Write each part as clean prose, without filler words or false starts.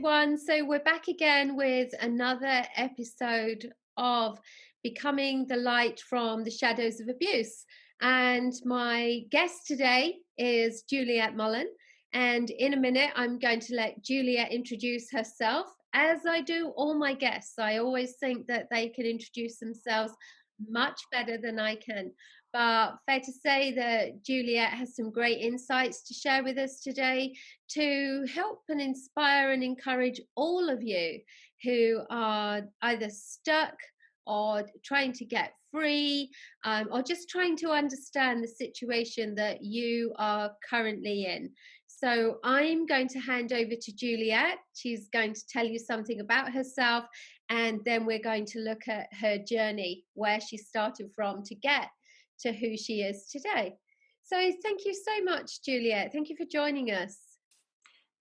everyone. So we're back again with another episode of Becoming the Light from the Shadows of Abuse. And my guest today is Juliette Mullen. And in a minute, I'm going to let Juliette introduce herself. As I do all my guests, I always think that they can introduce themselves much better than I can. But fair to say that Juliette has some great insights to share with us today to help and inspire and encourage all of you who are either stuck or trying to get free, or just trying to understand the situation that you are currently in. So I'm going to hand over to Juliette. She's going to tell you something about herself, and then we're going to look at her journey, where she started from to get to who she is today. So thank you so much, Juliette. Thank you for joining us.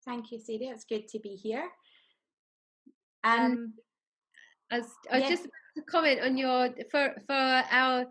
Thank you, Sarah. It's good to be here. And I was just about to comment on your for our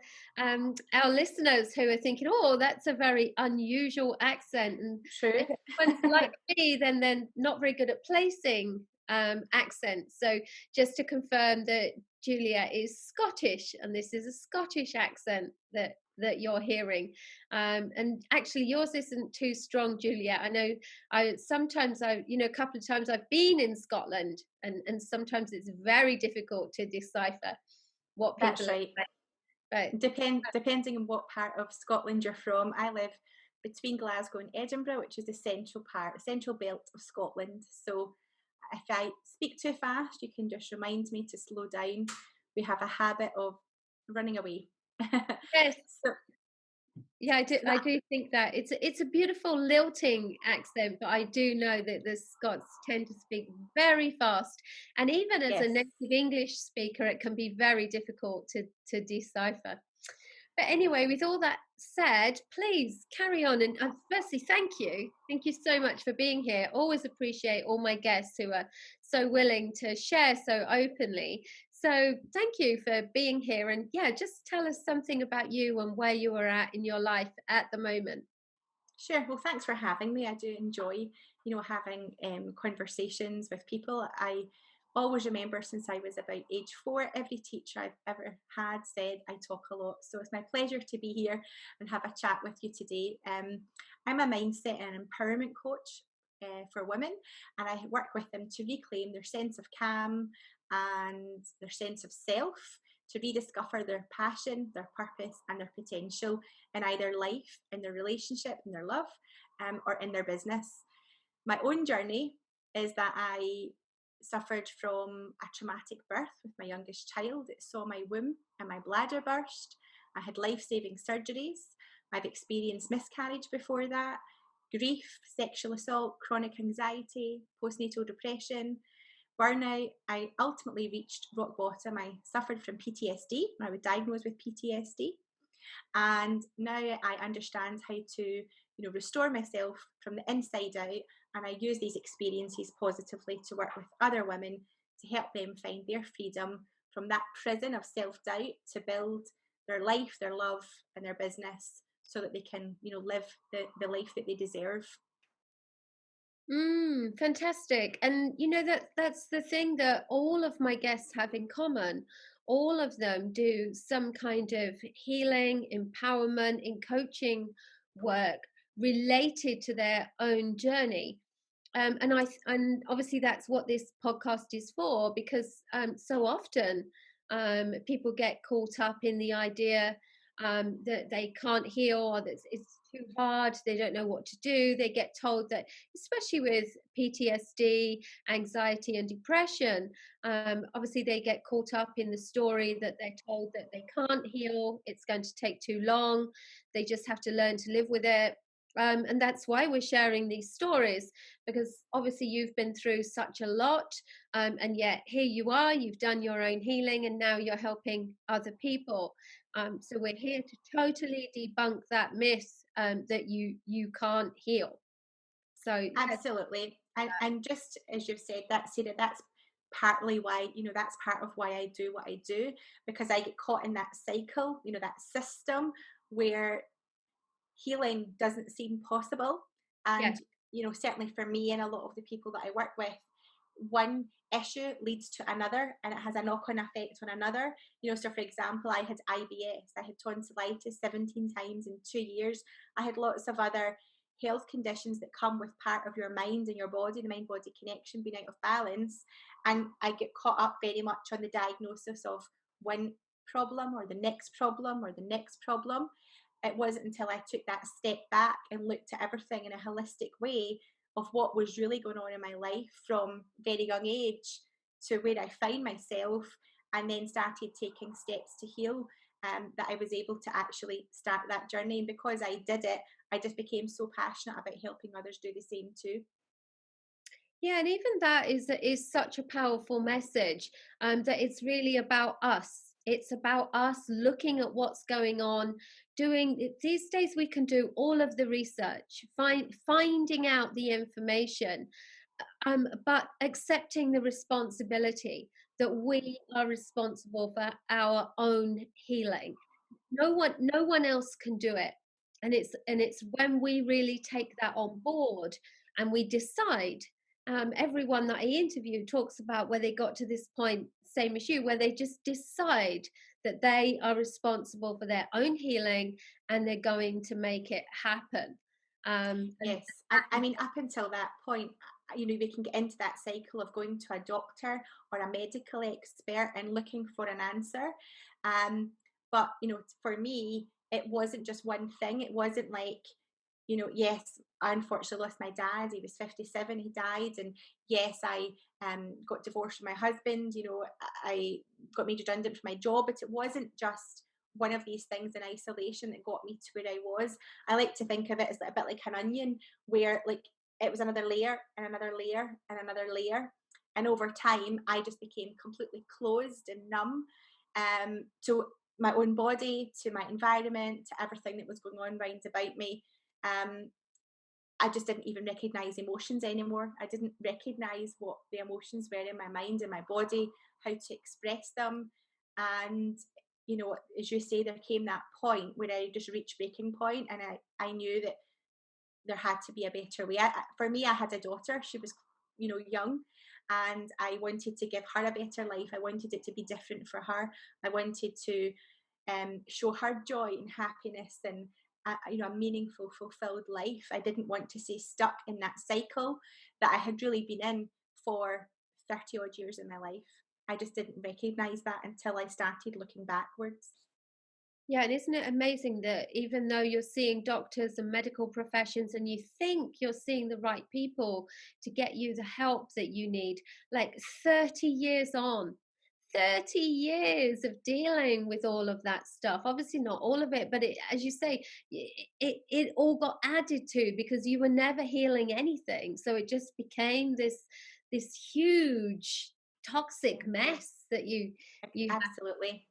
listeners who are thinking, oh, that's a very unusual accent, and true. if anyone's like me, then they're not very good at placing accents. So just to confirm that Juliette is Scottish, and this is a Scottish accent that you're hearing, and actually yours isn't too strong, Juliette. I know a couple of times I've been in Scotland, and sometimes it's very difficult to decipher what people That's right. Right. Depending on what part of Scotland you're from. I live between Glasgow and Edinburgh, which is the central belt of Scotland. So if I speak too fast, you can just remind me to slow down. We have a habit of running away. Yes. Yeah, I do think that it's a beautiful lilting accent, but I do know that the Scots tend to speak very fast, and even as a native English speaker, it can be very difficult to decipher. But anyway, with all that said, please carry on. And firstly, thank you so much for being here. Always appreciate all my guests who are so willing to share so openly. So thank you for being here, and just tell us something about you and where you are at in your life at the moment. Sure. Well, thanks for having me. I do enjoy, having conversations with people. I always remember since I was about age 4, every teacher I've ever had said I talk a lot. So it's my pleasure to be here and have a chat with you today. I'm a mindset and empowerment coach for women, and I work with them to reclaim their sense of calm and their sense of self, to rediscover their passion, their purpose, and their potential in either life, in their relationship, in their love, or in their business. My own journey is that I suffered from a traumatic birth with my youngest child. It saw my womb and my bladder burst. I had life-saving surgeries. I've experienced miscarriage before that, grief, sexual assault, chronic anxiety, postnatal depression, burnout. I ultimately reached rock bottom. I suffered from PTSD. I was diagnosed with PTSD. And now I understand how to, restore myself from the inside out. And I use these experiences positively to work with other women to help them find their freedom from that prison of self-doubt, to build their life, their love, and their business so that they can, live the life that they deserve. Fantastic. And that's the thing that all of my guests have in common. All of them do some kind of healing, empowerment, and coaching work related to their own journey. And obviously that's what this podcast is for, because so often people get caught up in the idea that they can't heal, or that it's too hard, they don't know what to do. They get told that, especially with PTSD, anxiety and depression, obviously they get caught up in the story that they're told that they can't heal, it's going to take too long, they just have to learn to live with it. And that's why we're sharing these stories, because obviously you've been through such a lot, and yet here you are, you've done your own healing, and now you're helping other people. So we're here to totally debunk that myth that you can't heal. So absolutely, and just as you've said, that's partly why, that's part of why I do what I do, because I get caught in that cycle, that system where healing doesn't seem possible. And certainly for me and a lot of the people that I work with, one issue leads to another, and it has a knock-on effect on another. So for example, I had IBS, I had tonsillitis 17 times in 2 years. I had lots of other health conditions that come with part of your mind and your body, the mind body connection being out of balance. And I get caught up very much on the diagnosis of one problem or the next problem or the next problem. It wasn't until I took that step back and looked at everything in a holistic way of what was really going on in my life from very young age to where I find myself, and then started taking steps to heal, that I was able to actually start that journey. And because I did it, I just became so passionate about helping others do the same too. Yeah, and even that is such a powerful message. That it's really about us. It's about us looking at what's going on. These days, we can do all of the research, finding out the information, but accepting the responsibility that we are responsible for our own healing. No one else can do it, and it's when we really take that on board and we decide. Everyone that I interview talks about where they got to this point, same as you, where they just decide that they are responsible for their own healing and they're going to make it happen. And Yes, and I mean, up until that point, we can get into that cycle of going to a doctor or a medical expert and looking for an answer. But for me, it wasn't just one thing. It wasn't like, yes, I unfortunately lost my dad. He was 57. He died, and yes, I got divorced from my husband. I got made redundant from my job, but it wasn't just one of these things in isolation that got me to where I was. I like to think of it as a bit like an onion, where like it was another layer and another layer and another layer. And over time, I just became completely closed and numb, to my own body, to my environment, to everything that was going on round about me. Um, I just didn't even recognize emotions anymore. I didn't recognize what the emotions were in my mind and my body, how to express them. And, as you say, there came that point where I just reached breaking point, and I knew that there had to be a better way. For me, I had a daughter. She was, young, and I wanted to give her a better life. I wanted it to be different for her. I wanted to show her joy and happiness and a meaningful, fulfilled life. I didn't want to stay stuck in that cycle that I had really been in for 30 odd years in my life. I just didn't recognize that until I started looking backwards. yeah, and isn't it amazing that even though you're seeing doctors and medical professions and you think you're seeing the right people to get you the help that you need, like 30 years on, 30 years of dealing with all of that stuff, obviously not all of it, but as you say, it all got added to because you were never healing anything, so it just became this huge toxic Yeah, mess that you absolutely.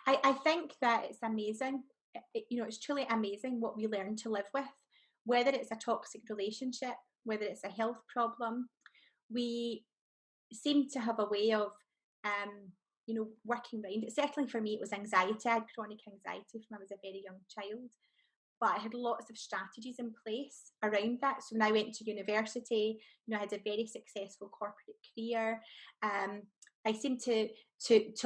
I think that it's amazing. It's truly amazing what we learn to live with, whether it's a toxic relationship, whether it's a health problem. We seem to have a way of, working around it. Certainly for me, it was anxiety. I had chronic anxiety from I was a very young child, but I had lots of strategies in place around that. So when I went to university, I had a very successful corporate career. I seemed to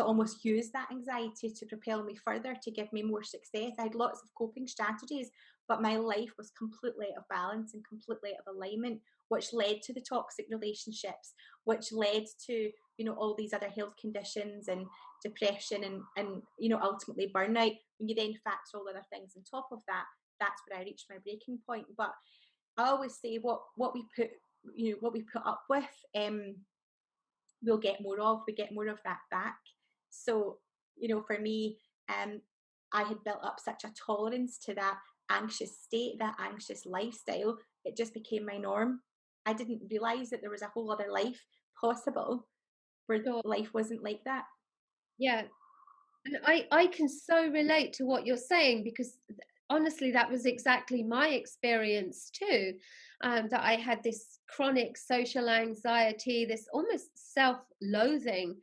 almost use that anxiety to propel me further, to give me more success. I had lots of coping strategies, but my life was completely out of balance and completely out of alignment, which led to the toxic relationships, which led to all these other health conditions and depression and ultimately burnout. When you then factor all other things on top of that, that's where I reached my breaking point. But I always say what we put up with, we'll get more of. We get more of that back. So for me, um, I had built up such a tolerance to that anxious state, that anxious lifestyle. It just became my norm. I didn't realize that there was a whole other life possible where sure, life wasn't like that. yeah. And I can so relate to what you're saying because honestly, that was exactly my experience too. That I had this chronic social anxiety, this almost self-loathing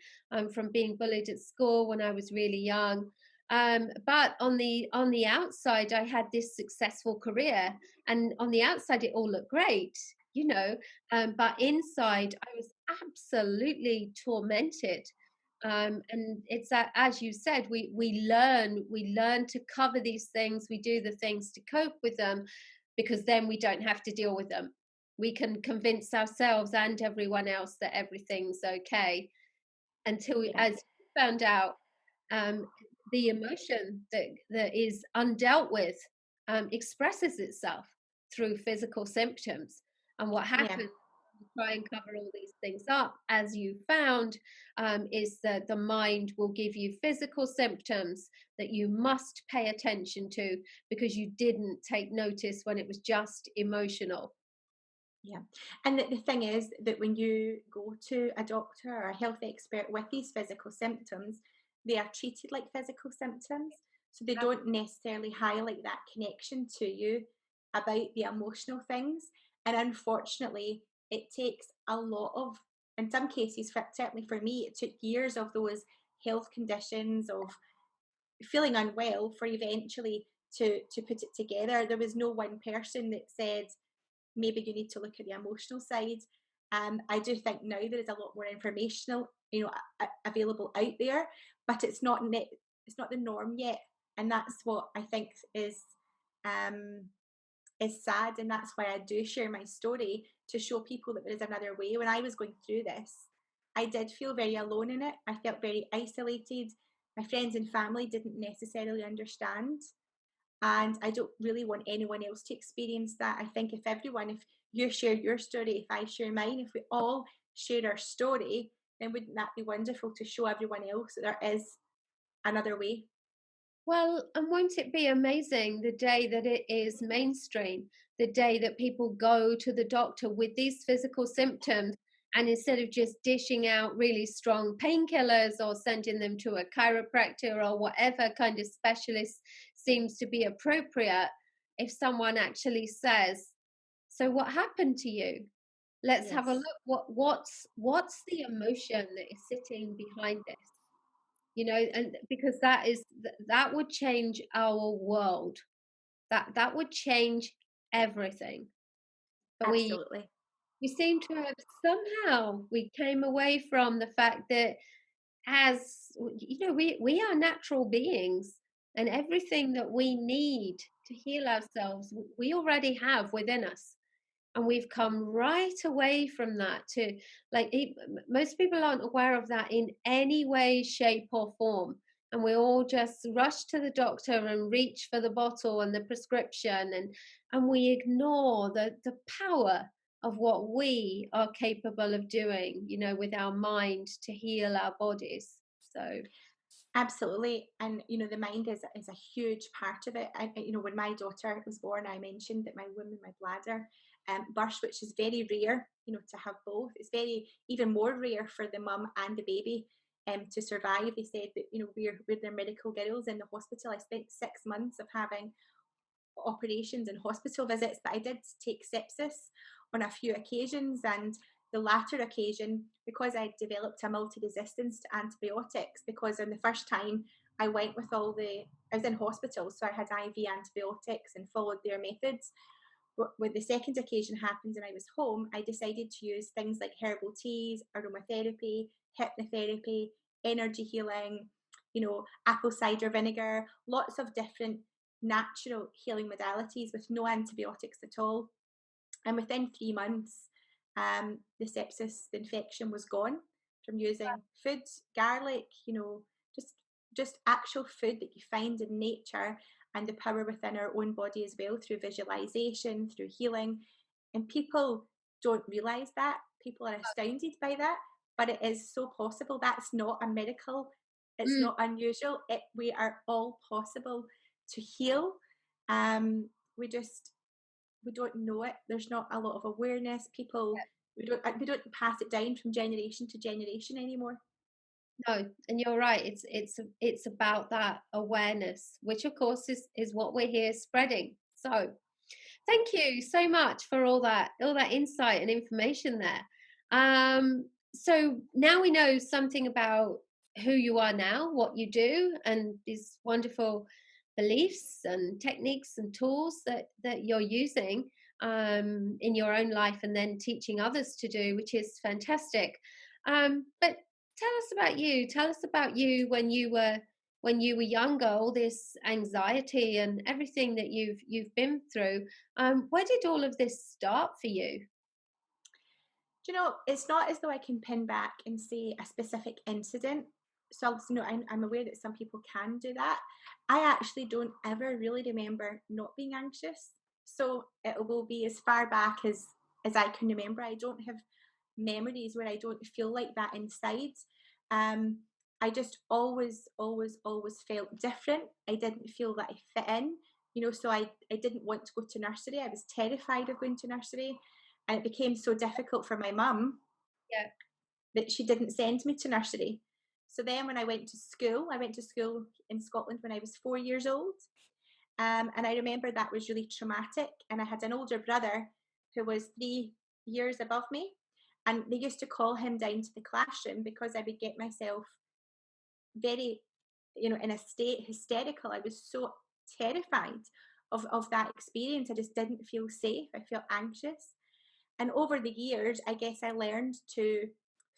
from being bullied at school when I was really young. But on the outside, I had this successful career, and on the outside, it all looked great, you know. But inside, I was absolutely tormented. And it's that, as you said, we learn to cover these things. We do the things to cope with them, because then we don't have to deal with them. We can convince ourselves and everyone else that everything's okay, until Yeah, as you found out, um, the emotion that is undealt with expresses itself through physical symptoms. And what yeah, happens, to try and cover all these things up, as you found, is that the mind will give you physical symptoms that you must pay attention to, because you didn't take notice when it was just emotional. yeah. And the thing is that when you go to a doctor or a health expert with these physical symptoms, they are treated like physical symptoms. So they don't necessarily highlight that connection to you about the emotional things. And unfortunately, it takes a lot of, in some cases, certainly for me, it took years of those health conditions, of feeling unwell, for eventually to put it together. There was no one person that said, maybe you need to look at the emotional side. I do think now there is a lot more informational, available out there, but it's not the norm yet, and that's what I think um, is sad, and that's why I do share my story, to show people that there is another way. When I was going through this, I did feel very alone in it. I felt very isolated. My friends and family didn't necessarily understand, and I don't really want anyone else to experience that. I think if you share your story, if I share mine, if we all share our story, then wouldn't that be wonderful to show everyone else that there is another way? Well, and won't it be amazing the day that it is mainstream, the day that people go to the doctor with these physical symptoms, and instead of just dishing out really strong painkillers or sending them to a chiropractor or whatever kind of specialist seems to be appropriate, if someone actually says, "So what happened to you? Let's have a Yes, look. What's the emotion that is sitting behind this?" And because that would change our world. That would change everything. But absolutely. we seem to have, somehow we came away from the fact that, we are natural beings, and everything that we need to heal ourselves we already have within us. And we've come right away from that to, like, most people aren't aware of that in any way, shape or form, and we all just rush to the doctor and reach for the bottle and the prescription, and we ignore the power of what we are capable of doing, with our mind, to heal our bodies. So Absolutely, and the mind is a huge part of it. When my daughter was born, I mentioned that my womb and my bladder burst, which is very rare. To have both, it's very even more rare for the mum and the baby to survive. They said that we're their medical girls in the hospital. I spent 6 months of having operations and hospital visits, but I did take sepsis on a few occasions, and the latter occasion, because I developed a multi-resistance to antibiotics, because on the first time I went with I was in hospital, so I had IV antibiotics and followed their methods. But when the second occasion happened and I was home, I decided to use things like herbal teas, aromatherapy, hypnotherapy, energy healing, apple cider vinegar, lots of different natural healing modalities with no antibiotics at all. And within 3 months, the sepsis, the infection was gone from using food, garlic, just just actual food that you find in nature, and the power within our own body as well, through visualization, through healing. And people don't realize that. People are astounded by that, but it is so possible. That's not a miracle. It's mm, not unusual. We are all possible to heal. We just we don't know it. There's not a lot of awareness. People we don't pass it down from generation to generation anymore. no, and you're right. It's about that awareness, which of course is what we're here spreading. So thank you so much for all that insight and information there. So now we know something about who you are now, what you do, and these wonderful beliefs and techniques and tools that you're using. in your own life and then teaching others to do, which is fantastic. But tell us about you when you were younger, all this anxiety and everything that you've been through. Where did all of this start for you? Do you know, it's not as though I can pin back and say a specific incident. So, I'm aware that some people can do that. I actually don't ever really remember not being anxious. So it will be as far back as I can remember. I don't have memories where I don't feel like that inside. Um, I just always felt different. I didn't feel that I fit in, so I didn't want to go to nursery. I was terrified of going to nursery. And it became so difficult for my mum Yeah, that she didn't send me to nursery. So then when I went to school in Scotland when I was 4 years old. And I remember that was really traumatic. And I had an older brother who was 3 years above me. And they used to call him down to the classroom because I would get myself very, in a state hysterical. I was so terrified of that experience. I just didn't feel safe. I felt anxious. And over the years, I guess I learned to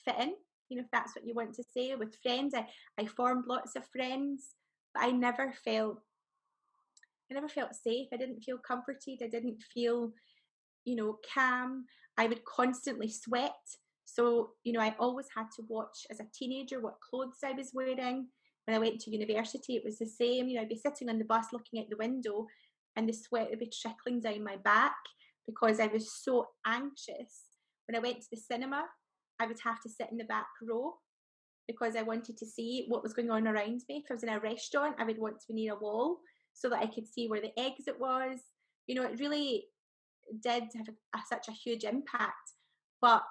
fit in, if that's what you want to say, with friends. I formed lots of friends, but I never felt safe. I didn't feel comforted. I didn't feel, calm. I would constantly sweat. So, I always had to watch as a teenager what clothes I was wearing. When I went to university, it was the same. I'd be sitting on the bus looking out the window and the sweat would be trickling down my back because I was so anxious. When I went to the cinema, I would have to sit in the back row because I wanted to see what was going on around me. If I was in a restaurant, I would want to be near a wall so that I could see where the exit was. It really did have such a huge impact. But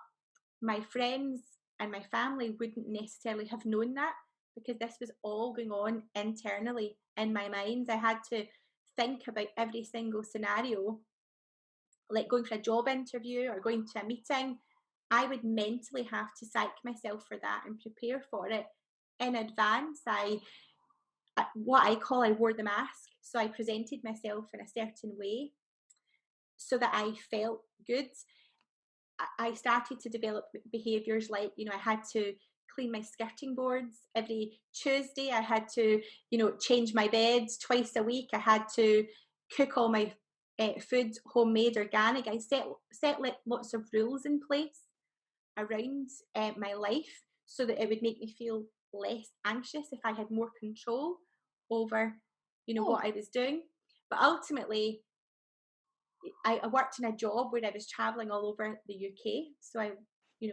my friends and my family wouldn't necessarily have known that because this was all going on internally in my mind. I had to think about every single scenario, like going for a job interview or going to a meeting. I would mentally have to psych myself for that and prepare for it in advance. I wore the mask. So I presented myself in a certain way so that I felt good. I started to develop behaviours like, I had to clean my skirting boards every Tuesday. I had to, change my beds twice a week. I had to cook all my food homemade, organic. I set lots of rules in place around my life so that it would make me feel less anxious if I had more control over, oh, what I was doing. But ultimately, I worked in a job where I was traveling all over the UK. So I,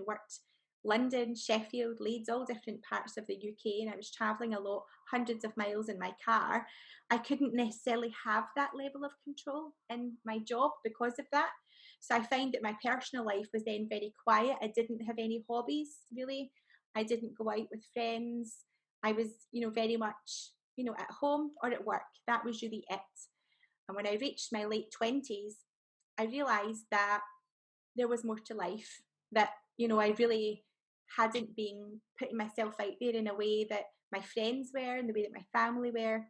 worked London, Sheffield, Leeds, all different parts of the UK, and I was traveling a lot, hundreds of miles in my car. I couldn't necessarily have that level of control in my job because of that. So I find that my personal life was then very quiet. I didn't have any hobbies really. I didn't go out with friends. I was, very much, at home or at work. That was really it. And when I reached my late 20s, I realised that there was more to life, that, I really hadn't been putting myself out there in a way that my friends were, in the way that my family were.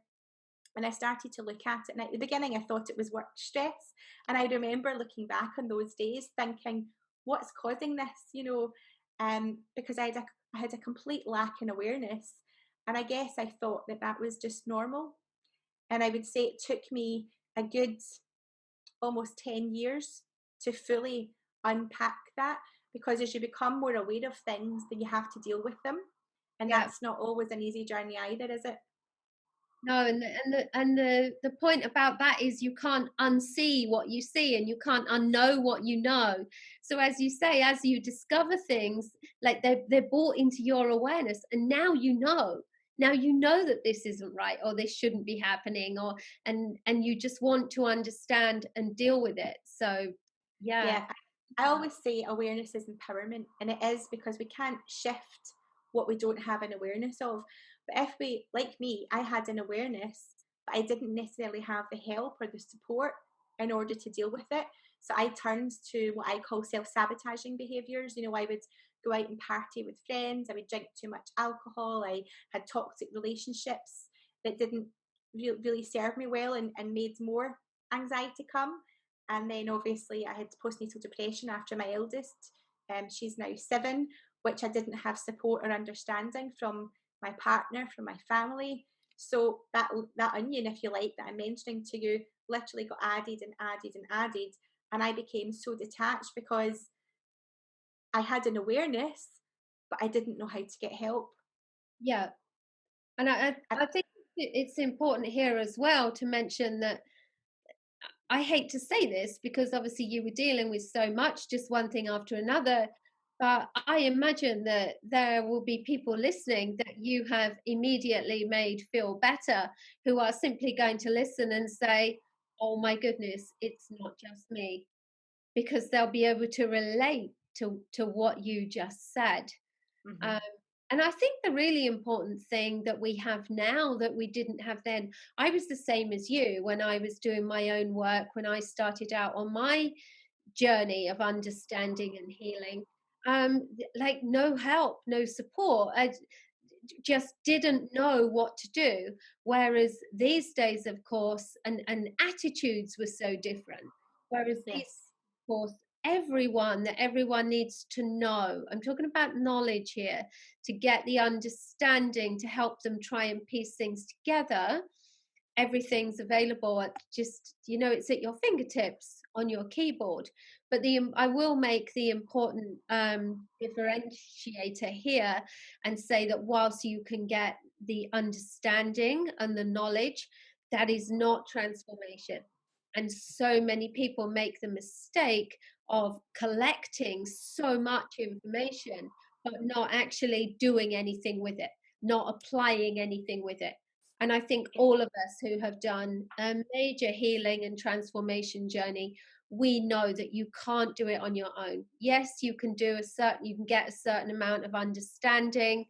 And I started to look at it. And at the beginning, I thought it was work stress. And I remember looking back on those days thinking, what's causing this? Because I had a complete lack in awareness. And I guess I thought that that was just normal. And I would say it took me a good almost 10 years to fully unpack that, because as you become more aware of things, then you have to deal with them. And yeah. that's not always an easy journey either, is it? No, and the point about that is you can't unsee what you see and you can't unknow what you know. So as you say, as you discover things, like they're brought into your awareness, and now you know. Now you know that this isn't right or this shouldn't be happening, or and you just want to understand and deal with it. So yeah. Yeah. I always say awareness is empowerment, and it is, because we can't shift what we don't have an awareness of. But if we, like me, I had an awareness, but I didn't necessarily have the help or the support in order to deal with it. So I turned to what I call self-sabotaging behaviours. I would go out and party with friends. I would drink too much alcohol. I had toxic relationships that didn't really serve me well, and made more anxiety come. And then obviously I had postnatal depression after my eldest. She's now 7, which I didn't have support or understanding from my partner, from my family. So that onion, if you like, that I'm mentioning to you, literally got added and added and added. And I became so detached because I had an awareness, but I didn't know how to get help. Yeah. And And I think it's important here as well to mention that I hate to say this because obviously you were dealing with so much, just one thing after another. But I imagine that there will be people listening that you have immediately made feel better who are simply going to listen and say, oh my goodness, it's not just me. Because they'll be able to relate to what you just said. mhm, Um, and I think the really important thing that we have now that we didn't have then, I was the same as you when I was doing my own work, when I started out on my journey of understanding and healing. Like no help, no support. I just didn't know what to do. Whereas these days, of course, and attitudes were so different. Whereas these, yes, of course, everyone needs to know. I'm talking about knowledge here to get the understanding to help them try and piece things together. Everything's available at just, it's at your fingertips on your keyboard. But I will make the important differentiator here and say that whilst you can get the understanding and the knowledge, that is not transformation. And so many people make the mistake of collecting so much information, but not actually doing anything with it, not applying anything with it. And I think all of us who have done a major healing and transformation journey, we know that you can't do it on your own. Yes, you can you can get a certain amount of understanding,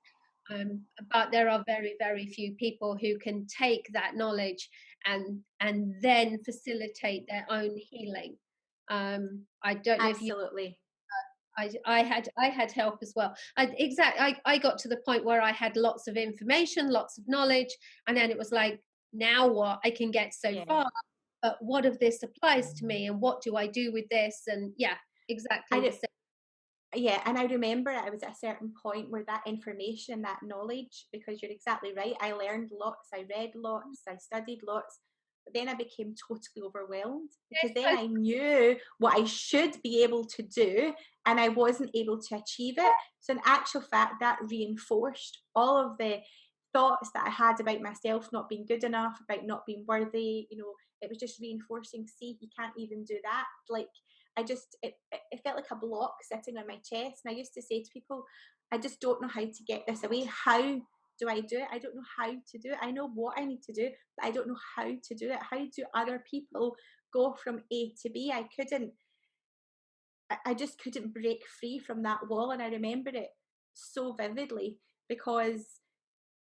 but there are very, very few people who can take that knowledge and then facilitate their own healing. I don't know if you absolutely. I had help as well. I got to the point where I had lots of information, lots of knowledge, and then it was like, now what? I can get so Yeah. far, but what of this applies to me, and what do I do with this? And yeah, exactly the I same. Yeah, and I remember I was at a certain point where that information, that knowledge, because you're exactly right, I learned lots, I read lots, I studied lots, but then I became totally overwhelmed because then So I knew what I should be able to do and I wasn't able to achieve it. So, in actual fact, that reinforced all of the thoughts that I had about myself not being good enough, about not being worthy. It was just reinforcing, see, you can't even do that. Like, it felt like a block sitting on my chest. And I used to say to people, I just don't know how to get this away. How do I do it? I don't know how to do it. I know what I need to do, but I don't know how to do it. How do other people go from A to B? I just couldn't break free from that wall. And I remember it so vividly because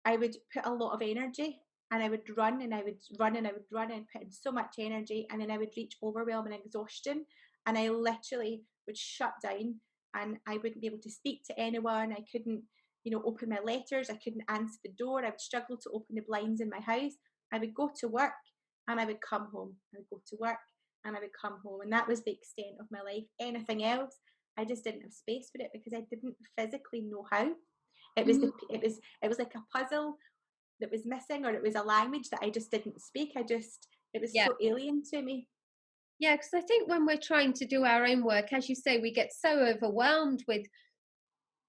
I would put a lot of energy and I would run and I would run and I would run and put in so much energy, and then I would reach overwhelm and exhaustion, and I literally would shut down and I wouldn't be able to speak to anyone. I couldn't, open my letters. I couldn't answer the door. I would struggle to open the blinds in my house. I would go to work and I would come home. I would go to work and I would come home. And that was the extent of my life. Anything else, I just didn't have space for it because I didn't physically know how. It was Mhm. the it was like a puzzle that was missing, or it was a language that I just didn't speak. It was Yeah. so alien to me. Yeah, because I think when we're trying to do our own work, as you say, we get so overwhelmed with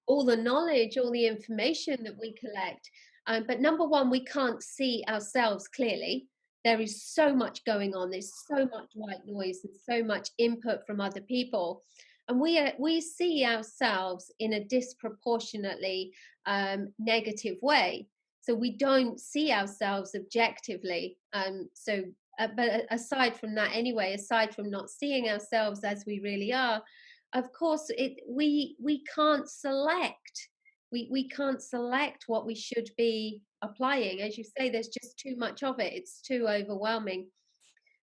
all the knowledge, all the information that we collect. But number one, we can't see ourselves clearly. There is so much going on. There's so much white noise and so much input from other people, and we see ourselves in a disproportionately negative way. So we don't see ourselves objectively. But aside from that, anyway, aside from not seeing ourselves as we really are, of course we can't select, we can't select what we should be applying. As you say, there's just too much of it, it's too overwhelming.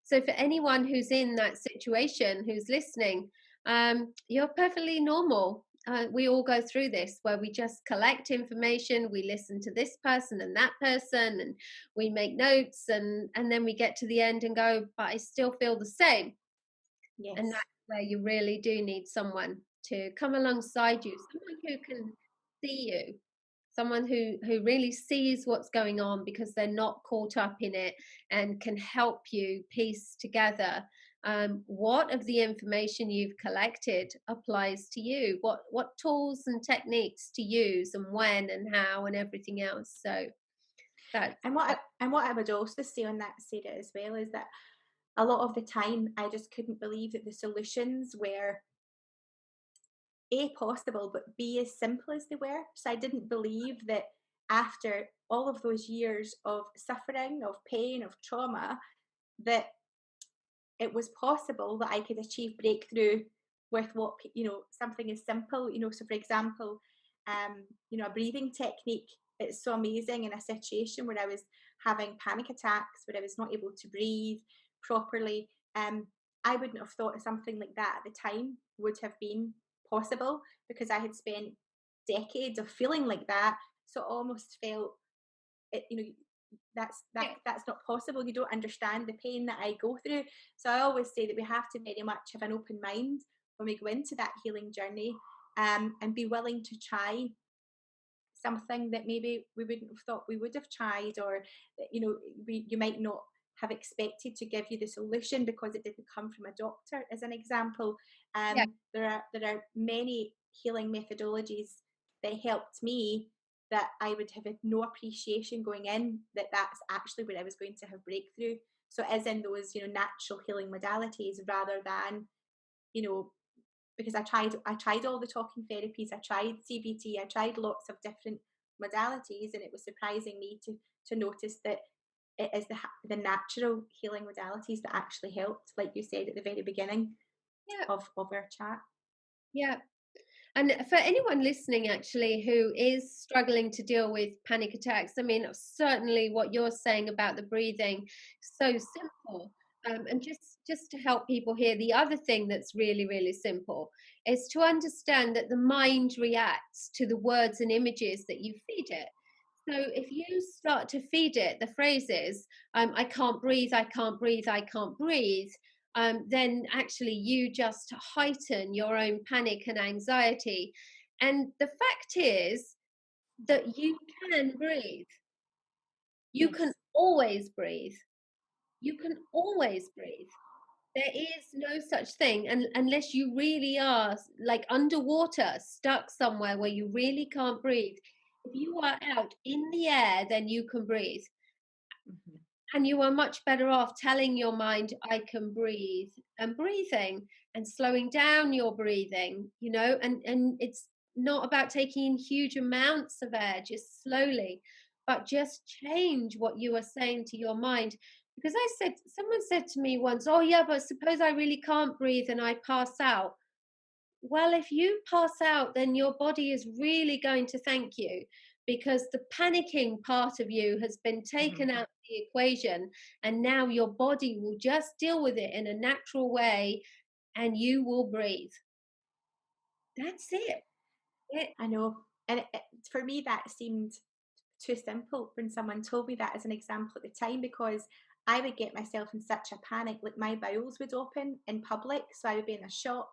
So for anyone who's in that situation, who's listening, you're perfectly normal. We all go through this where we just collect information, we listen to this person and that person, and we make notes, and then we get to the end and go, but I still feel the same. And Yes. that's where you really do need someone to come alongside you, someone who can see you, someone who really sees what's going on because they're not caught up in it and can help you piece together what of the information you've collected applies to you, what tools and techniques to use and when and how and everything else. So that's And what I would also say on that, Sarah, as well, is that a lot of the time I just couldn't believe that the solutions were A, possible, but B, as simple as they were. So I didn't believe that after all of those years of suffering, of pain, of trauma, that it was possible that I could achieve breakthrough with what, something as simple. So for example, a breathing technique. It's so amazing in a situation where I was having panic attacks, where I was not able to breathe properly. I wouldn't have thought something like that at the time would have been possible, because I had spent decades of feeling like that. So it almost felt it, yeah, that's not possible. You don't understand the pain that I go through. So I always say that we have to very much have an open mind when we go into that healing journey, and be willing to try something that maybe we wouldn't have thought we would have tried, or that, you might not have expected to give you the solution because it didn't come from a doctor, as an example. yeah, There are many healing methodologies that helped me, that I would have had no appreciation going in, that that's actually where I was going to have breakthrough. So as in those, natural healing modalities, rather than, you know because I tried all the talking therapies, I tried CBT, I tried lots of different modalities, and it was surprising me to notice that it is the natural healing modalities that actually helped, like you said at the very beginning yeah, of our chat. yeah. And for anyone listening, actually, who is struggling to deal with panic attacks, I mean, certainly what you're saying about the breathing, so simple. And just to help people here, the other thing that's really, really simple is to understand that the mind reacts to the words and images that you feed it. So if you start to feed it the phrases, I can't breathe, I can't breathe, I can't breathe, then actually you just heighten your own panic and anxiety. And the fact is that you can breathe. You can Yes. always breathe. You can always breathe. There is no such thing, and unless you really are like underwater, stuck somewhere where you really can't breathe. If you are out in the air, then you can breathe. Mhm. And you are much better off telling your mind, I can breathe, and breathing and slowing down your breathing, and it's not about taking in huge amounts of air, just slowly, but just change what you are saying to your mind. Because someone said to me once, oh, yeah, but suppose I really can't breathe and I pass out. Well, if you pass out, then your body is really going to thank you, because the panicking part of you has been taken Mhm. out of the equation, and now your body will just deal with it in a natural way and you will breathe. That's it. it I know. And for me, that seemed too simple when someone told me that as an example at the time, because I would get myself in such a panic, like my bowels would open in public. So I would be in a shop,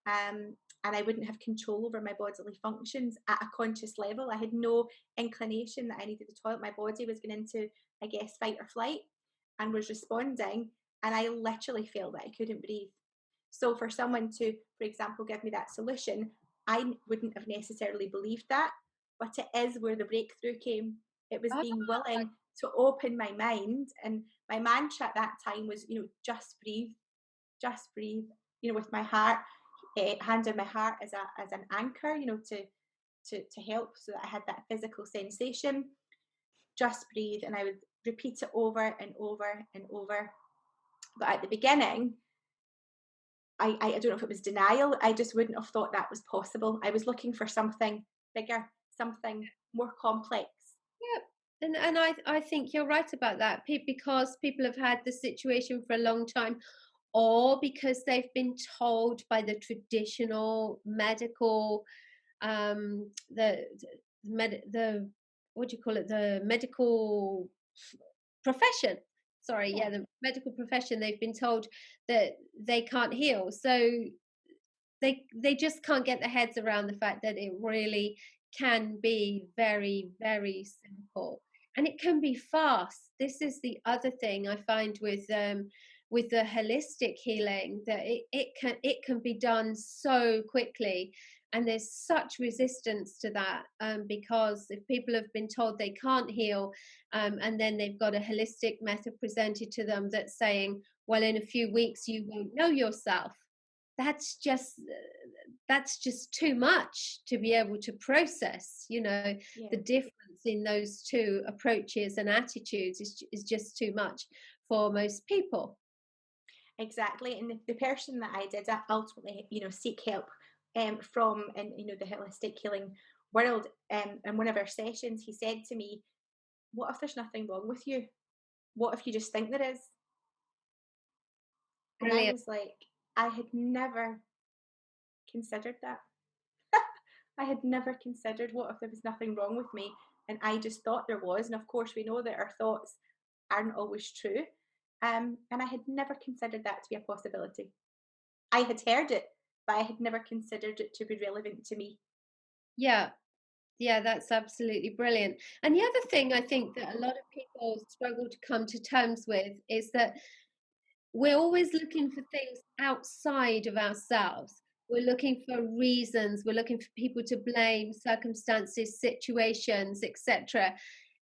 and I wouldn't have control over my bodily functions at a conscious level. I had no inclination that I needed the toilet. My body was going into, I guess, fight or flight, and was responding. And I literally felt that I couldn't breathe. So for someone to, for example, give me that solution, I wouldn't have necessarily believed that, but it is where the breakthrough came. It was ah, being willing to open my mind, and my mantra at that time was, just breathe, just breathe. With my heart, hand on my heart as an anchor, to help, so that I had that physical sensation. Just breathe, and I would repeat it over and over and over. But at the beginning, I don't know if it was denial. I just wouldn't have thought that was possible. I was looking for something bigger, something more complex. yeah. And I think you're right about that, because people have had the situation for a long time, or because they've been told by the traditional medical the what do you call it, the medical profession, sorry, Yeah. yeah, the medical profession, they've been told that they can't heal. So they just can't get their heads around the fact that it really can be very, very simple, and it can be fast. This is the other thing I find with the holistic healing, that it can be done so quickly, and there's such resistance to that, because if people have been told they can't heal, and then they've got a holistic method presented to them that's saying, well, in a few weeks you won't know yourself, that's just that's just too much to be able to process. Yeah. The difference in those two approaches and attitudes is just too much for most people. Exactly. And the person that I did ultimately, seek help from in the holistic healing world. In one of our sessions, he said to me, "What if there's nothing wrong with you? What if you just think there is?" And I Brilliant. was like, I had never considered that. I had never considered what if there was nothing wrong with me, and I just thought there was. And of course, we know that our thoughts aren't always true. And I had never considered that to be a possibility. I had heard it, but I had never considered it to be relevant to me. Yeah, yeah, that's absolutely brilliant. And the other thing I think that a lot of people struggle to come to terms with is that we're always looking for things outside of ourselves. We're looking for reasons, we're looking for people to blame, circumstances, situations, etc.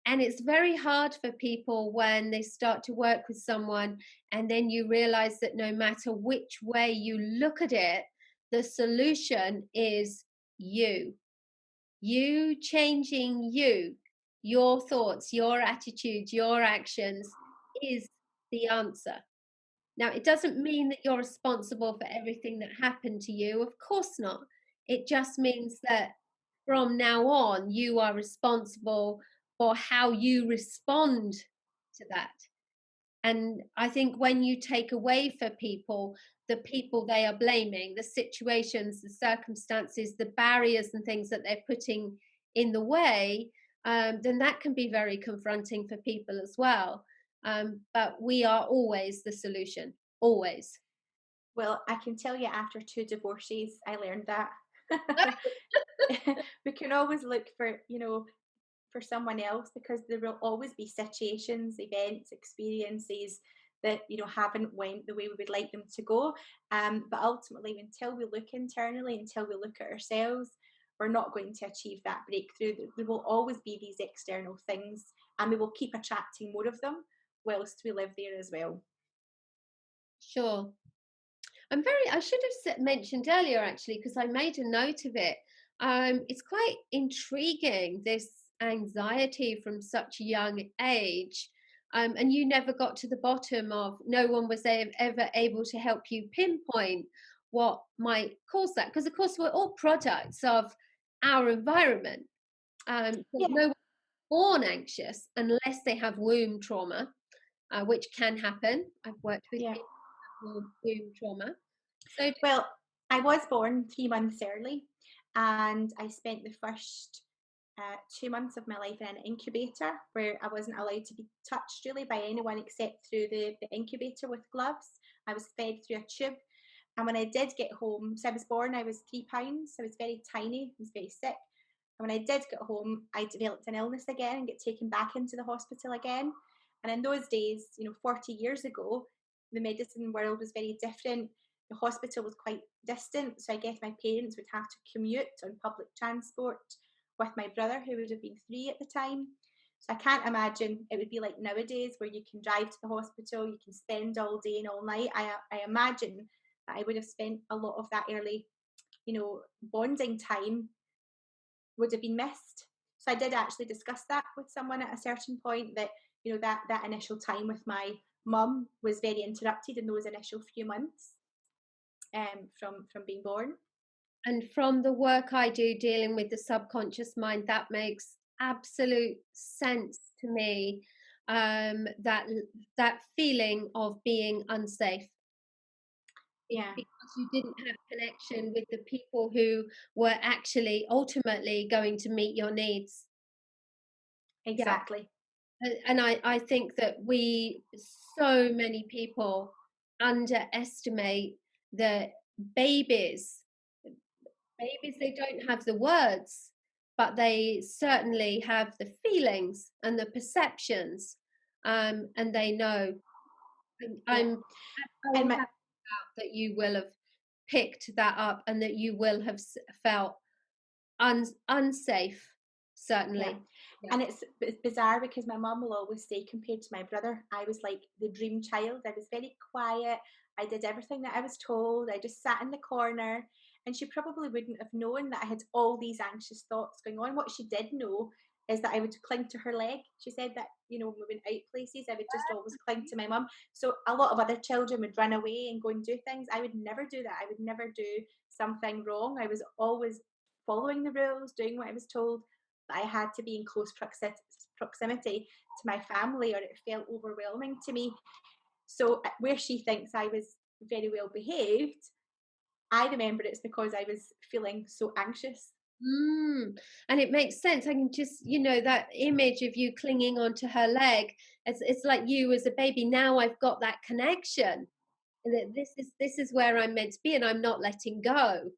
And it's very hard for people when they start to work with someone, and then you realize that no matter which way you look at it, the solution is you. You changing you, your thoughts, your attitudes, your actions is the answer. Now, it doesn't mean that you're responsible for everything that happened to you. Of course not. It just means that from now on, you are responsible for how you respond to that. And I think when you take away for people the people they are blaming, the situations, the circumstances, the barriers and things that they're putting in the way, then that can be very confronting for people as well. But we are always the solution, always. Well, I can tell you after 2 divorces, I learned that. We can always look for someone else, because there will always be situations, events, experiences that haven't went the way we would like them to go. But ultimately, until we look internally, until we look at ourselves, we're not going to achieve that breakthrough. There will always be these external things, and we will keep attracting more of them whilst we live there as well. Sure. I should have mentioned earlier actually, because I made a note of it. It's quite intriguing, this anxiety from such a young age. And you never got to the bottom of, no one was ever able to help you pinpoint what might cause that. Because, of course, we're all products of our environment. So Yeah, no one's born anxious unless they have womb trauma, which can happen. I've worked with yeah. people who have womb trauma. So Well, I was born 3 months early, and I spent the first 2 months of my life in an incubator where I wasn't allowed to be touched really by anyone except through the incubator with gloves. I was fed through a tube. And when I did get home, so I was born, I was 3 pounds, I was very tiny, I was very sick. And when I did get home, I developed an illness again and get taken back into the hospital again. And in those days, 40 years ago, the medicine world was very different. The hospital was quite distant, so I guess my parents would have to commute on public transport with my brother, who would have been 3 at the time. So I can't imagine it would be like nowadays, where you can drive to the hospital, you can spend all day and all night. I imagine that I would have spent a lot of that early, bonding time would have been missed. So I did actually discuss that with someone at a certain point, that that initial time with my mum was very interrupted in those initial few months from being born. and from the work I do dealing with the subconscious mind, that makes absolute sense to me. That feeling of being unsafe Yeah, because you didn't have connection with the people who were actually ultimately going to meet your needs. Yeah, exactly. And I think that so many people underestimate that babies, babies, they don't have the words, but they certainly have the feelings and the perceptions, and they know. Yeah. I'm And so my, happy that you will have picked that up and that you will have felt unsafe, yeah. certainly. Yeah. And it's bizarre because my mum will always say, compared to my brother, I was like the dream child. I was very quiet. I did everything that I was told. I just sat in the corner. And she probably wouldn't have known that I had all these anxious thoughts going on. What she did know is that I would cling to her leg. She said that, when we went out places, I would just always cling to my mum. So a lot of other children would run away and go and do things. I would never do that. I would never do something wrong. I was always following the rules, doing what I was told. I had to be in close proximity to my family, or it felt overwhelming to me. So where she thinks I was very well behaved, I remember it's because I was feeling so anxious. And it makes sense. I can just, that image of you clinging onto her leg. It's like you as a baby. Now I've got that connection. And that this is where I'm meant to be, and I'm not letting go.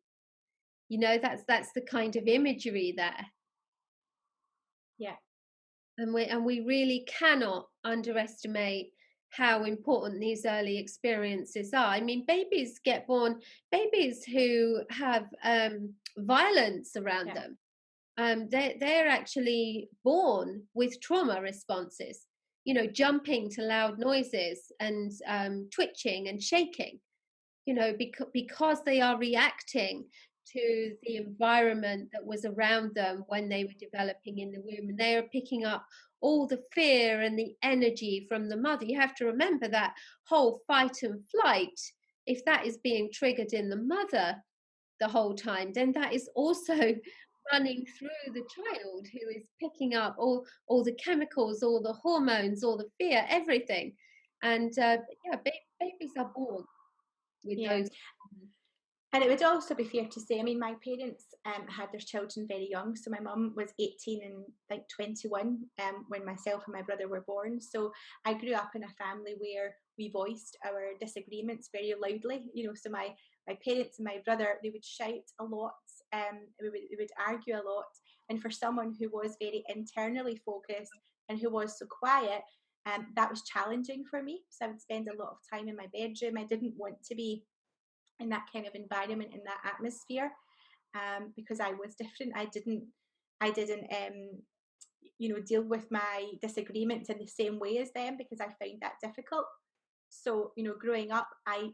That's the kind of imagery there. Yeah, And we really cannot underestimate how important these early experiences are. I mean, babies who have violence around yeah, them, they're actually born with trauma responses, jumping to loud noises and twitching and shaking, because they are reacting to the environment that was around them when they were developing in the womb, and they are picking up all the fear and the energy from the mother. You have to remember that whole fight and flight, if that is being triggered in the mother the whole time, then that is also running through the child, who is picking up all the chemicals, all the hormones, all the fear, everything. And yeah, babies are born with yeah. those. And it would also be fair to say, I mean, my parents had their children very young. So my mum was 18 and like 21 when myself and my brother were born. So I grew up in a family where we voiced our disagreements very loudly. So my parents and my brother, they would shout a lot. We would argue a lot. And for someone who was very internally focused and who was so quiet, that was challenging for me. So I would spend a lot of time in my bedroom. I didn't want to be in that kind of environment, in that atmosphere, because I was different. I didn't deal with my disagreements in the same way as them, because I found that difficult. So growing up,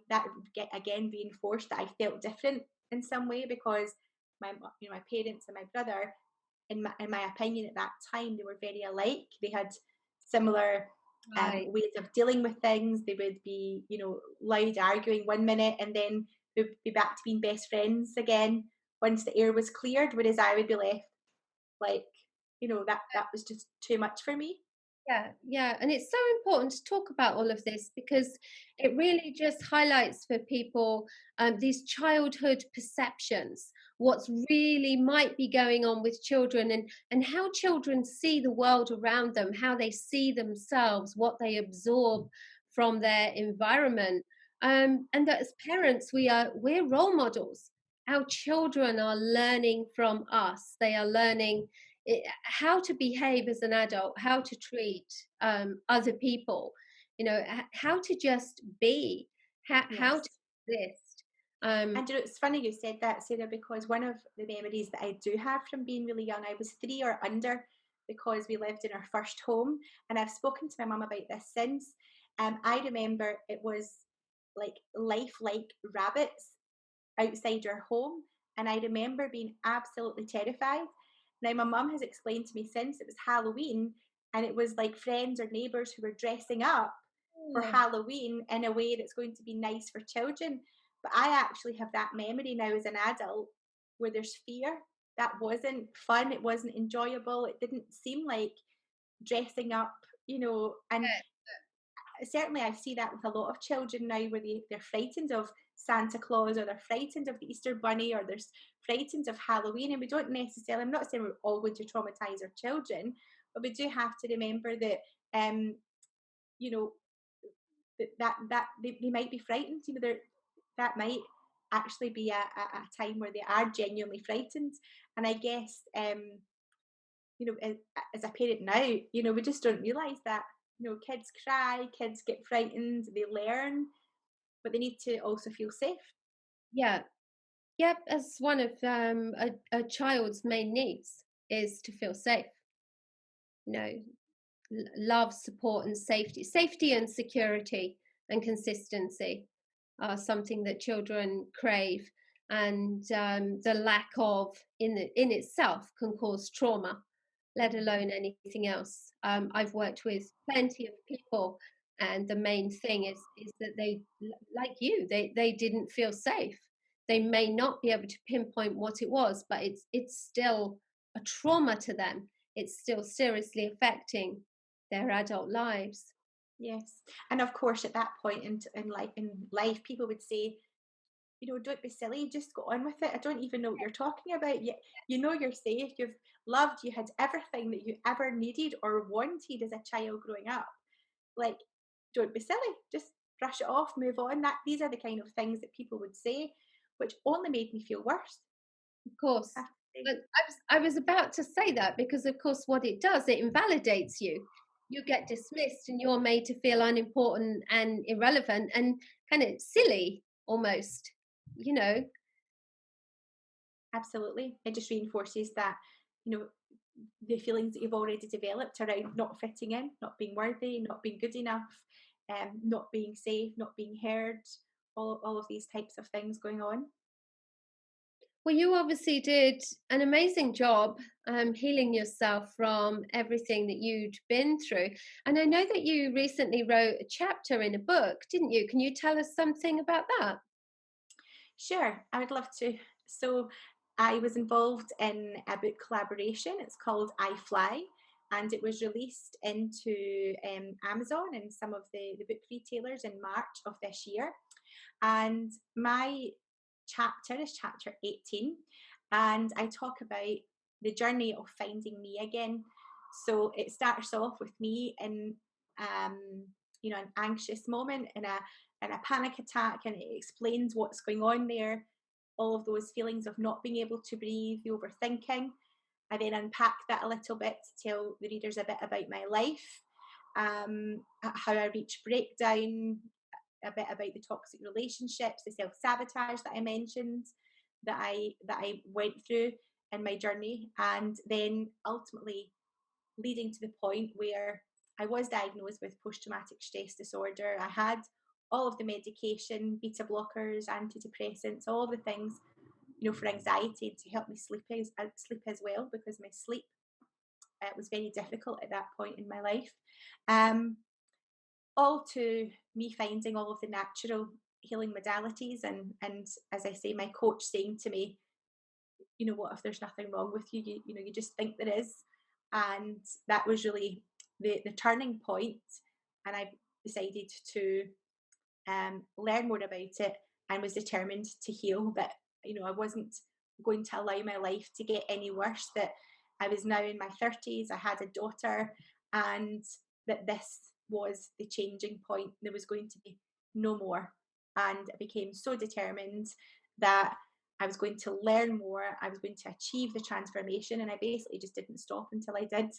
that would get again reinforced that I felt different in some way, because my parents and my brother, in my opinion at that time, they were very alike. They had similar Right. ways of dealing with things. They would be, loud arguing one minute, and then we'd be back to being best friends again once the air was cleared. Whereas I would be left like, that was just too much for me. Yeah, yeah. And it's so important to talk about all of this, because it really just highlights for people these childhood perceptions, what's really might be going on with children, and how children see the world around them, how they see themselves, what they absorb from their environment. And that as parents, we're role models. Our children are learning from us. They are learning how to behave as an adult, how to treat other people, how to just be, how to Yes. exist. Um, And it's funny you said that, Sarah, because one of the memories that I do have from being really young, I was 3 or under, because we lived in our first home. And I've spoken to my mum about this since. I remember it was like lifelike rabbits outside our home. And I remember being absolutely terrified. Now, my mum has explained to me since it was Halloween, and it was like friends or neighbours who were dressing up for oh, Halloween in a way that's going to be nice for children. But I actually have that memory now as an adult where there's fear. That wasn't fun. It wasn't enjoyable. It didn't seem like dressing up. And certainly I see that with a lot of children now, where they're frightened of Santa Claus, or they're frightened of the Easter Bunny, or they're frightened of Halloween. And we don't necessarily, I'm not saying we're all going to traumatize our children, but we do have to remember that you know, that they might be frightened. You know, that might actually be a time where they are genuinely frightened. And I guess, as a parent now, we just don't realize that, kids cry, kids get frightened, they learn, but they need to also feel safe. Yeah. Yep. As one of a child's main needs is to feel safe. You know, love, support, and safety. Safety and security and consistency are something that children crave, and the lack of in itself can cause trauma, let alone anything else. I've worked with plenty of people, and the main thing is that they, like you, they didn't feel safe. They may not be able to pinpoint what it was, but it's still a trauma to them. It's still seriously affecting their adult lives. Yes, and of course, at that point in life, people would say, don't be silly, just go on with it. I don't even know what you're talking about. You're safe. You've loved. You had everything that you ever needed or wanted as a child growing up. Like, don't be silly. Just brush it off, move on. These are the kind of things that people would say, which only made me feel worse. Of course. I have to say. But I was about to say that because, of course, what it does, it invalidates you. You get dismissed and you're made to feel unimportant and irrelevant and kind of silly almost, you know. Absolutely, it just reinforces that, you know, the feelings that you've already developed around not fitting in, not being worthy, not being good enough, not being safe, not being heard, all of these types of things going on. Well, you obviously did an amazing job healing yourself from everything that you'd been through. And I know that you recently wrote a chapter in a book, didn't you? Can you tell us something about that? Sure, I would love to. So, I was involved in a book collaboration. It's called I Fly, and it was released into Amazon and some of the book retailers in March of this year. And my chapter is chapter 18, and I talk about the journey of finding me again. So it starts off with me in an anxious moment, in a panic attack, and it explains what's going on there, all of those feelings of not being able to breathe, the overthinking. I then unpack that a little bit to tell the readers a bit about my life, how I reach breakdown, a bit about the toxic relationships, the self-sabotage that I mentioned, that I went through in my journey, and then ultimately leading to the point where I was diagnosed with post-traumatic stress disorder. I had all of the medication, beta blockers, antidepressants, all of the things, for anxiety to help me sleep as well, because my sleep was very difficult at that point in my life. Um, all to me finding all of the natural healing modalities, and as I say, my coach saying to me, what if there's nothing wrong with you? You just think there is. And that was really the turning point, and I decided to learn more about it, and was determined to heal. That I wasn't going to allow my life to get any worse, that I was now in my 30s, I had a daughter, and that this was the changing point. There was going to be no more. And I became so determined that I was going to learn more, I was going to achieve the transformation, and I basically just didn't stop until I did.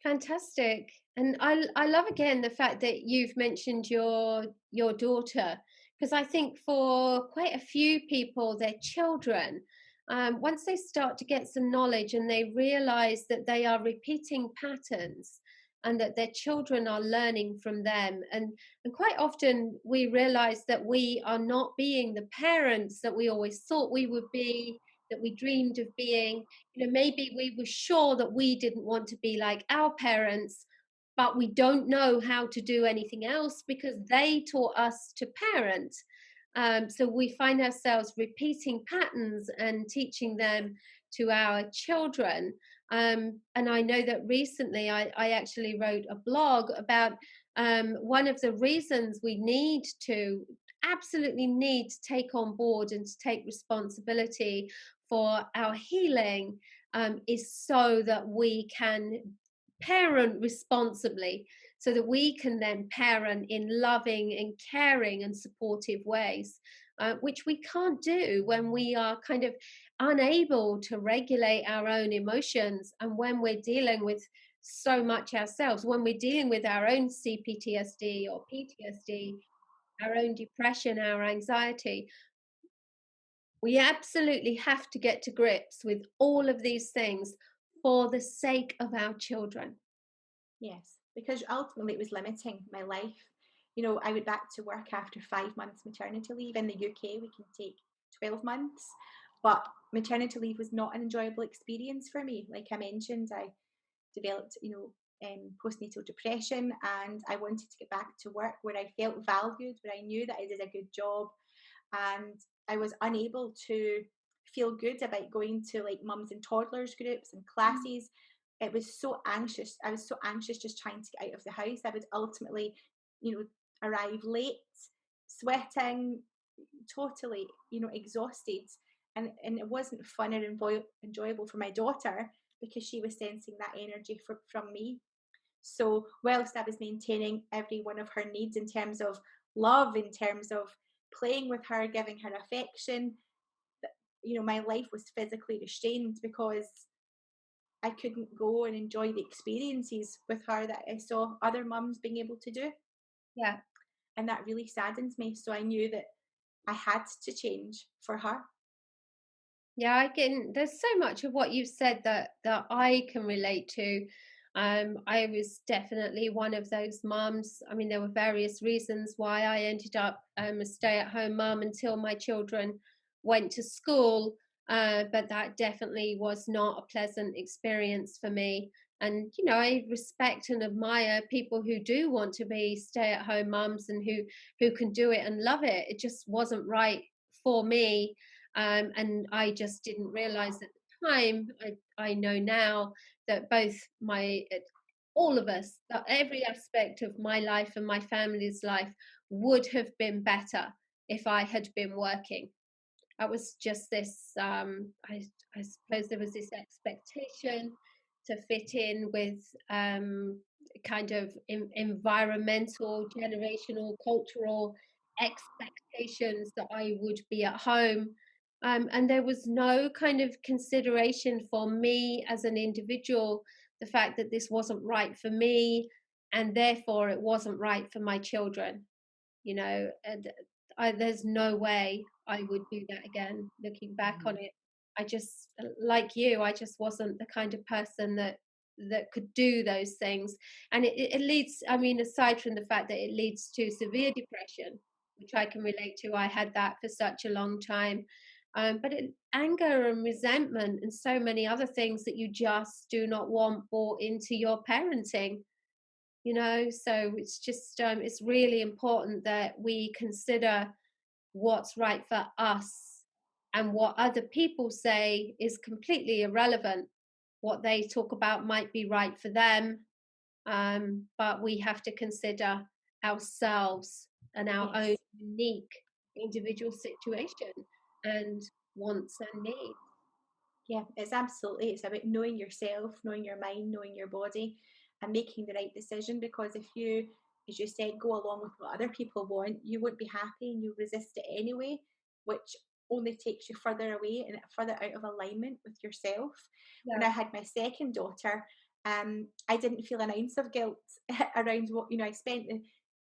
Fantastic. And I love again the fact that you've mentioned your daughter, because I think for quite a few people, their children, once they start to get some knowledge and they realize that they are repeating patterns and that their children are learning from them, and quite often we realize that we are not being the parents that we always thought we would be, that we dreamed of being. Maybe we were sure that we didn't want to be like our parents, but we don't know how to do anything else because they taught us to parent. So we find ourselves repeating patterns and teaching them to our children. And I know that recently I actually wrote a blog about one of the reasons we absolutely need to take on board and to take responsibility for our healing, is so that we can parent responsibly so that we can then parent in loving and caring and supportive ways, which we can't do when we are kind of unable to regulate our own emotions, and when we're dealing with so much ourselves, when we're dealing with our own CPTSD or PTSD, our own depression, our anxiety. We absolutely have to get to grips with all of these things for the sake of our children. Yes, because ultimately it was limiting my life. I went back to work after 5 months maternity leave. In the UK, we can take 12 months, but maternity leave was not an enjoyable experience for me. Like I mentioned, I developed, postnatal depression, and I wanted to get back to work where I felt valued, where I knew that I did a good job, and I was unable to feel good about going to like mums and toddlers groups and Mm. classes. It was so anxious. I was so anxious just trying to get out of the house. I would ultimately, arrive late, sweating, totally, exhausted. And it wasn't fun or enjoyable for my daughter because she was sensing that energy from me. So whilst I was maintaining every one of her needs in terms of love, in terms of playing with her, giving her affection, my life was physically restrained because I couldn't go and enjoy the experiences with her that I saw other mums being able to do. Yeah. And that really saddens me. So I knew that I had to change for her. Yeah, I can. There's so much of what you've said that I can relate to. I was definitely one of those mums. I mean, there were various reasons why I ended up a stay-at-home mum until my children went to school. But that definitely was not a pleasant experience for me. And I respect and admire people who do want to be stay-at-home mums and who can do it and love it. It just wasn't right for me, and I just didn't realize at the time. I know now that both all of us, that every aspect of my life and my family's life would have been better if I had been working. That was just this, I suppose there was this expectation to fit in with kind of environmental, generational, cultural expectations that I would be at home. And there was no kind of consideration for me as an individual, the fact that this wasn't right for me, and therefore it wasn't right for my children. And there's no way I would do that again. Looking back on Mhm. it, I just, like you, I just wasn't the kind of person that could do those things. And it leads, I mean, aside from the fact that it leads to severe depression, which I can relate to. I had that for such a long time. But anger and resentment and so many other things that you just do not want brought into your parenting. So it's just, it's really important that we consider what's right for us, and what other people say is completely irrelevant. What they talk about might be right for them, but we have to consider ourselves and our own Yes. unique individual situation and wants and needs. Yeah, it's about knowing yourself, knowing your mind, knowing your body, and making the right decision. Because if you, as you said, go along with what other people want, you won't be happy and you'll resist it anyway, which only takes you further away and further out of alignment with yourself. When Yeah. I had my second daughter, I didn't feel an ounce of guilt around what I spent.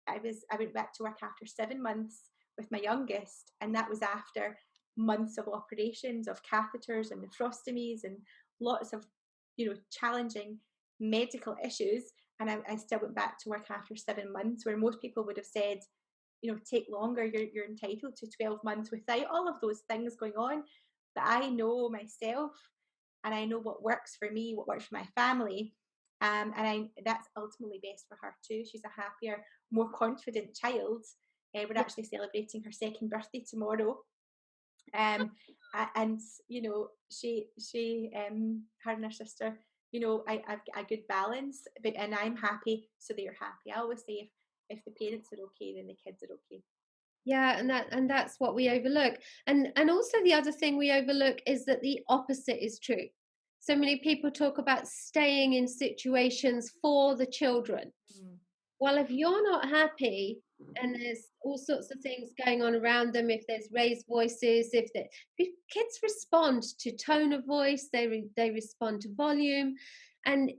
I went back to work after 7 months with my youngest, and that was after months of operations, of catheters and nephrostomies and lots of challenging medical issues. And I still went back to work after 7 months, where most people would have said, take longer. You're entitled to 12 months without all of those things going on. But I know myself, and I know what works for me, what works for my family. And that's ultimately best for her too. She's a happier, more confident child. We're Yeah. actually celebrating her second birthday tomorrow. Um, and her and her sister, I've got a good balance, and I'm happy, so they're happy. I always say if the parents are okay, then the kids are okay. Yeah, and that's what we overlook. And also the other thing we overlook is that the opposite is true. So many people talk about staying in situations for the children. Mm. Well, if you're not happy and there's all sorts of things going on around them, if there's raised voices, if kids respond to tone of voice, they respond to volume, and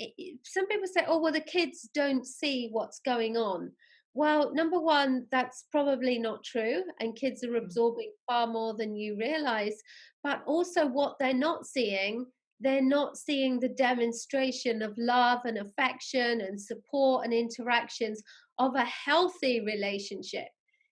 some people say, "Oh, well, the kids don't see what's going on." Well, number one, that's probably not true, and kids are Mm. absorbing far more than you realize. But also, what they're not seeing the demonstration of love and affection and support and interactions of a healthy relationship.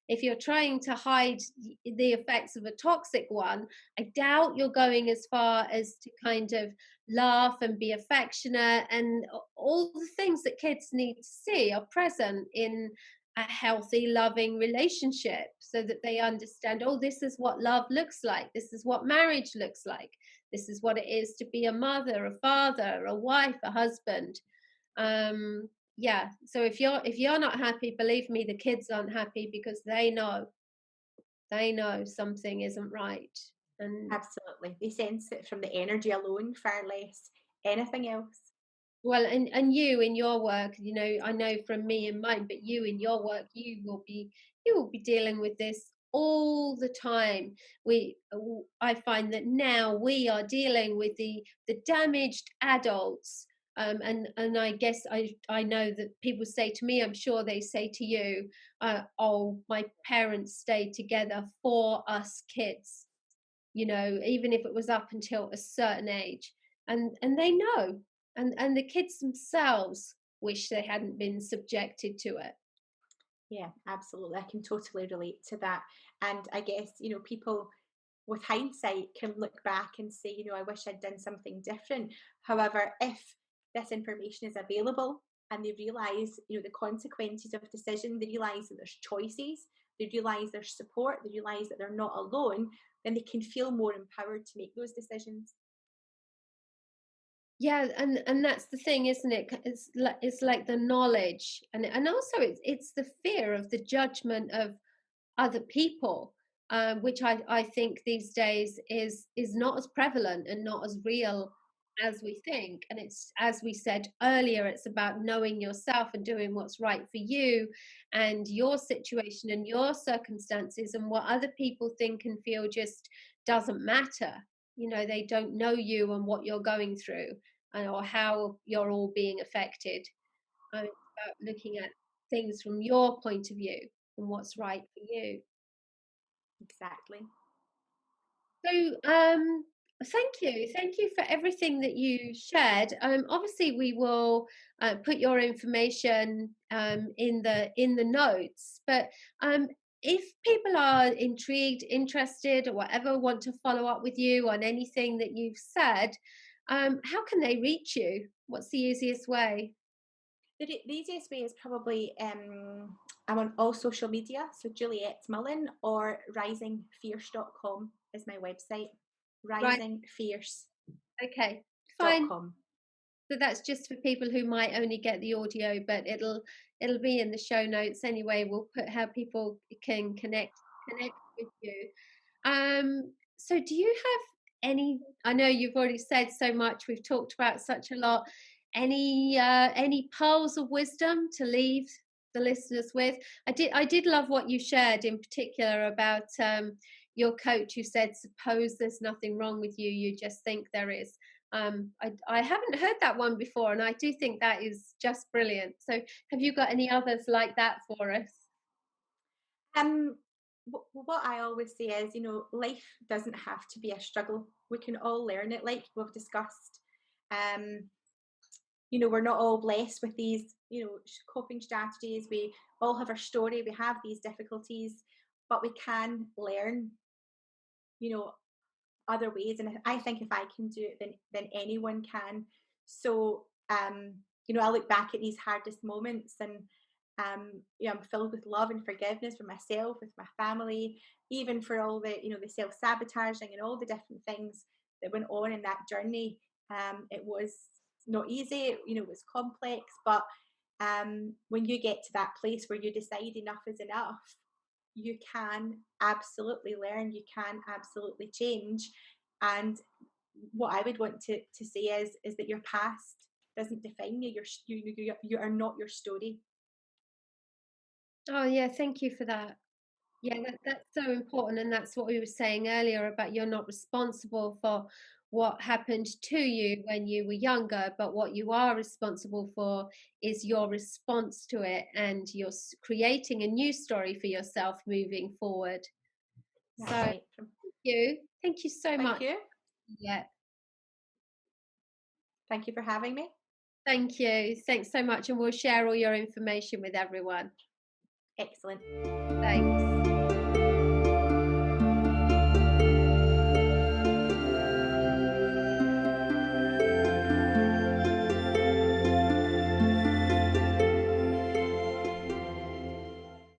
If you're trying to hide the effects of a toxic one, I doubt you're going as far as to kind of laugh and be affectionate, and all the things that kids need to see are present in a healthy, loving relationship, so that they understand, oh, this is what love looks like, this is what marriage looks like, this is what it is to be a mother, a father, a wife, a husband. Yeah, so if you're not happy, believe me, the kids aren't happy, because they know something isn't right. And Absolutely. They sense it from the energy alone, far less anything else. well, and you in your work, I know from me and mine, but you in your work, you will be dealing with this all the time. I find that now we are dealing with the damaged adults. And I guess I know that people say to me, I'm sure they say to you, oh, my parents stayed together for us kids, even if it was up until a certain age. And they know, and the kids themselves wish they hadn't been subjected to it. Yeah, absolutely. I can totally relate to that. And I guess, people with hindsight can look back and say, I wish I'd done something different. However, if this information is available and they realize, the consequences of decision, they realize that there's choices, they realize there's support, they realize that they're not alone, then they can feel more empowered to make those decisions. Yeah, and that's the thing, isn't it? It's like the knowledge, and also it's the fear of the judgment of other people, which I think these days is not as prevalent and not as real as we think. And it's, as we said earlier, it's about knowing yourself and doing what's right for you and your situation and your circumstances, and what other people think and feel just doesn't matter. They don't know you and what you're going through, or how you're all being affected. It's about looking at things from your point of view and what's right for you. Exactly. So, thank you for everything that you shared. Obviously, we will put your information in the notes. But if people are intrigued, interested, or whatever, want to follow up with you on anything that you've said, how can they reach you? What's the easiest way? The easiest way is probably I'm on all social media, so Juliette Mullen, or risingfierce.com is my website. Right. Risingfierce.com. Okay. Fine. So that's just for people who might only get the audio, but it'll be in the show notes anyway. We'll put how people can connect with you. So do you have any, I know you've already said so much, we've talked about such a lot. Any pearls of wisdom to leave the listeners with? I did love what you shared in particular about your coach who said, suppose there's nothing wrong with you, you just think there is. I haven't heard that one before, and I do think that is just brilliant. So, have you got any others like that for us? Um, what I always say is, life doesn't have to be a struggle. We can all learn it, like we've discussed. Um, we're not all blessed with these, coping strategies. We all have our story. We have these difficulties, but we can learn, you know, other ways. And I think if I can do it, then anyone can. So, I look back at these hardest moments, and I'm filled with love and forgiveness for myself, with my family, even for all the, the self-sabotaging and all the different things that went on in that journey. It was not easy, it was complex, but when you get to that place where you decide enough is enough, you can absolutely learn, you can absolutely change. And what I would want to say is that your past doesn't define you. You are not your story. Oh, yeah, thank you for that. Yeah, that's so important, and that's what we were saying earlier about you're not responsible for what happened to you when you were younger, but what you are responsible for is your response to it, and you're creating a new story for yourself moving forward. So, That's right. thank you so Thank much. you. Yeah, Thank you for having me. thank you. Thanks so much, and we'll share all your information with everyone. Excellent. Thanks.